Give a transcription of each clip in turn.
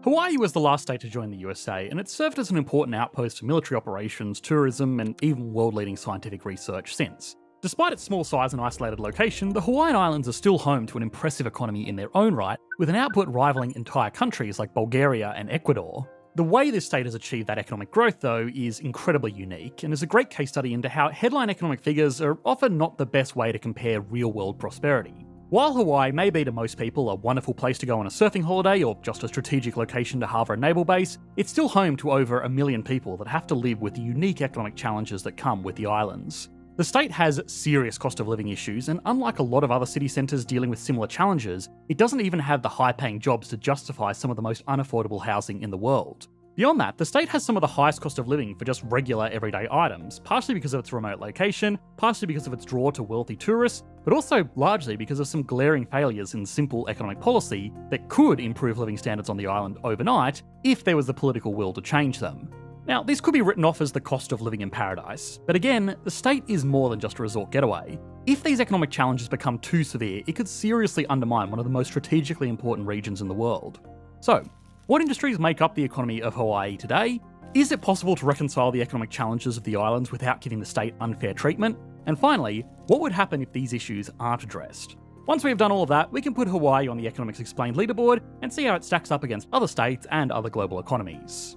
Hawaii was the last state to join the USA, and it served as an important outpost for military operations, tourism, and even world-leading scientific research since. Despite its small size and isolated location, the Hawaiian Islands are still home to an impressive economy in their own right, with an output rivaling entire countries like Bulgaria and Ecuador. The way this state has achieved that economic growth, though, is incredibly unique, and is a great case study into how headline economic figures are often not the best way to compare real-world prosperity. While Hawaii may be to most people a wonderful place to go on a surfing holiday or just a strategic location to harbour a naval base, it's still home to over 1 million people that have to live with the unique economic challenges that come with the islands. The state has serious cost of living issues, and unlike a lot of other city centres dealing with similar challenges, it doesn't even have the high-paying jobs to justify some of the most unaffordable housing in the world. Beyond that, the state has some of the highest cost of living for just regular everyday items, partially because of its remote location, partially because of its draw to wealthy tourists, but also largely because of some glaring failures in simple economic policy that could improve living standards on the island overnight if there was the political will to change them. Now, this could be written off as the cost of living in paradise, but again, the state is more than just a resort getaway. If these economic challenges become too severe, it could seriously undermine one of the most strategically important regions in the world. So, what industries make up the economy of Hawaii today? Is it possible to reconcile the economic challenges of the islands without giving the state unfair treatment? And finally, what would happen if these issues aren't addressed? Once we've done all of that, we can put Hawaii on the Economics Explained leaderboard and see how it stacks up against other states and other global economies.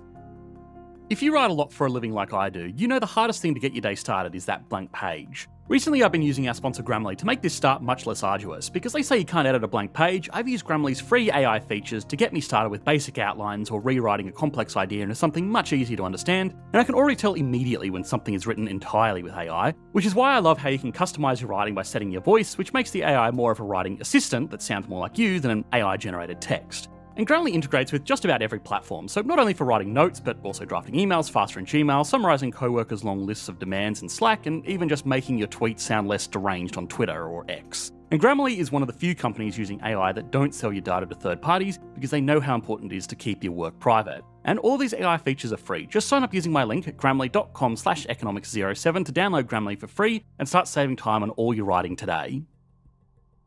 If you write a lot for a living like I do, you know the hardest thing to get your day started is that blank page. Recently I've been using our sponsor Grammarly to make this start much less arduous. Because they say you can't edit a blank page, I've used Grammarly's free AI features to get me started with basic outlines or rewriting a complex idea into something much easier to understand, and I can already tell immediately when something is written entirely with AI, which is why I love how you can customize your writing by setting your voice, which makes the AI more of a writing assistant that sounds more like you than an AI-generated text. And Grammarly integrates with just about every platform, so not only for writing notes, but also drafting emails faster in Gmail, summarising co-workers' long lists of demands in Slack, and even just making your tweets sound less deranged on Twitter or X. And Grammarly is one of the few companies using AI that don't sell your data to third parties because they know how important it is to keep your work private. And all these AI features are free. Just sign up using my link at grammarly.com/economics07 to download Grammarly for free and start saving time on all your writing today.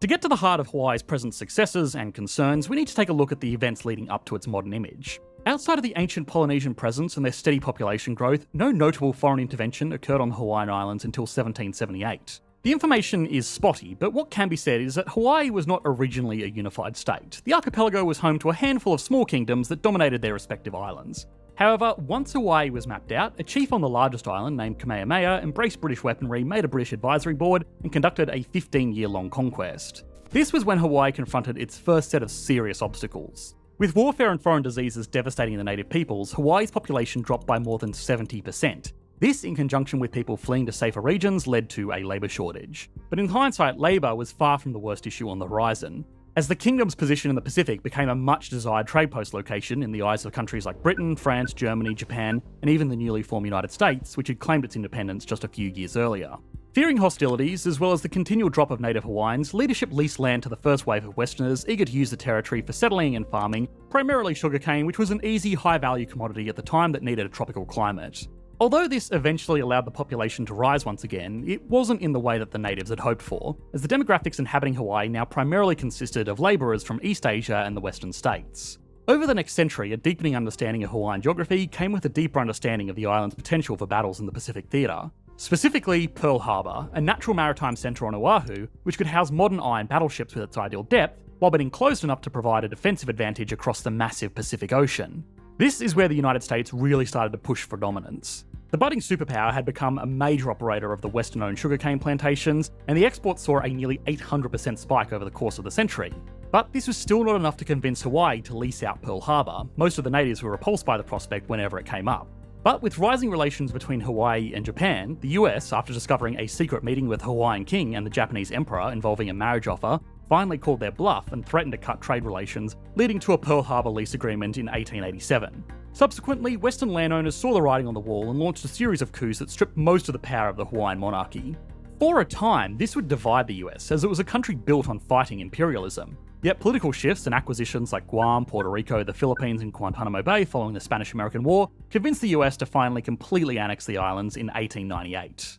To get to the heart of Hawaii's present successes and concerns, we need to take a look at the events leading up to its modern image. Outside of the ancient Polynesian presence and their steady population growth, no notable foreign intervention occurred on the Hawaiian Islands until 1778. The information is spotty, but what can be said is that Hawaii was not originally a unified state. The archipelago was home to a handful of small kingdoms that dominated their respective islands. However, once Hawaii was mapped out, a chief on the largest island named Kamehameha embraced British weaponry, made a British advisory board, and conducted a 15-year-long conquest. This was when Hawaii confronted its first set of serious obstacles. With warfare and foreign diseases devastating the native peoples, Hawaii's population dropped by more than 70%. This, in conjunction with people fleeing to safer regions, led to a labour shortage. But in hindsight, labour was far from the worst issue on the horizon. As the kingdom's position in the Pacific became a much-desired trade post location in the eyes of countries like Britain, France, Germany, Japan, and even the newly formed United States, which had claimed its independence just a few years earlier. Fearing hostilities, as well as the continual drop of native Hawaiians, leadership leased land to the first wave of Westerners eager to use the territory for settling and farming, primarily sugarcane, which was an easy, high-value commodity at the time that needed a tropical climate. Although this eventually allowed the population to rise once again, it wasn't in the way that the natives had hoped for, as the demographics inhabiting Hawaii now primarily consisted of labourers from East Asia and the Western states. Over the next century, a deepening understanding of Hawaiian geography came with a deeper understanding of the island's potential for battles in the Pacific theatre. Specifically, Pearl Harbor, a natural maritime centre on Oahu, which could house modern iron battleships with its ideal depth, while being enclosed enough to provide a defensive advantage across the massive Pacific Ocean. This is where the United States really started to push for dominance. The budding superpower had become a major operator of the Western-owned sugarcane plantations, and the exports saw a nearly 800% spike over the course of the century. But this was still not enough to convince Hawaii to lease out Pearl Harbor. Most of the natives were repulsed by the prospect whenever it came up. But with rising relations between Hawaii and Japan, the US, after discovering a secret meeting with the Hawaiian king and the Japanese emperor involving a marriage offer, finally called their bluff and threatened to cut trade relations, leading to a Pearl Harbor lease agreement in 1887. Subsequently, Western landowners saw the writing on the wall and launched a series of coups that stripped most of the power of the Hawaiian monarchy. For a time, this would divide the US, as it was a country built on fighting imperialism. Yet political shifts and acquisitions like Guam, Puerto Rico, the Philippines, and Guantanamo Bay following the Spanish-American War convinced the US to finally completely annex the islands in 1898.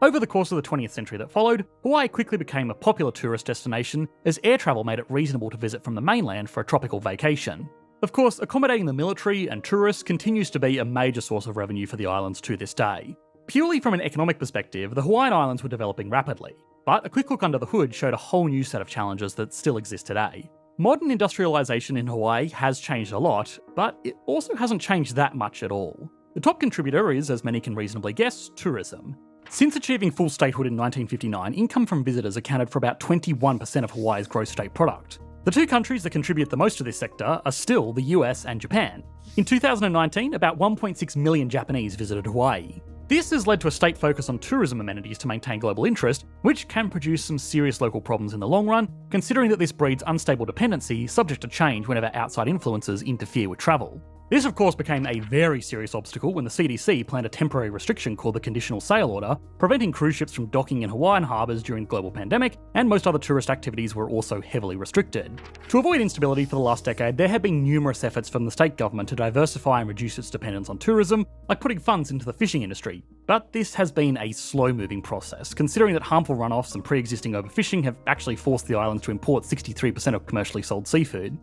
Over the course of the 20th century that followed, Hawaii quickly became a popular tourist destination as air travel made it reasonable to visit from the mainland for a tropical vacation. Of course, accommodating the military and tourists continues to be a major source of revenue for the islands to this day. Purely from an economic perspective, the Hawaiian Islands were developing rapidly, but a quick look under the hood showed a whole new set of challenges that still exist today. Modern industrialisation in Hawaii has changed a lot, but it also hasn't changed that much at all. The top contributor is, as many can reasonably guess, tourism. Since achieving full statehood in 1959, income from visitors accounted for about 21% of Hawaii's gross state product. The two countries that contribute the most to this sector are still the US and Japan. In 2019, about 1.6 million Japanese visited Hawaii. This has led to a state focus on tourism amenities to maintain global interest, which can produce some serious local problems in the long run, considering that this breeds unstable dependency subject to change whenever outside influences interfere with travel. This of course became a very serious obstacle when the CDC planned a temporary restriction called the Conditional Sail Order, preventing cruise ships from docking in Hawaiian harbours during the global pandemic, and most other tourist activities were also heavily restricted. To avoid instability for the last decade, there have been numerous efforts from the state government to diversify and reduce its dependence on tourism, like putting funds into the fishing industry. But this has been a slow-moving process, considering that harmful runoffs and pre-existing overfishing have actually forced the islands to import 63% of commercially sold seafood.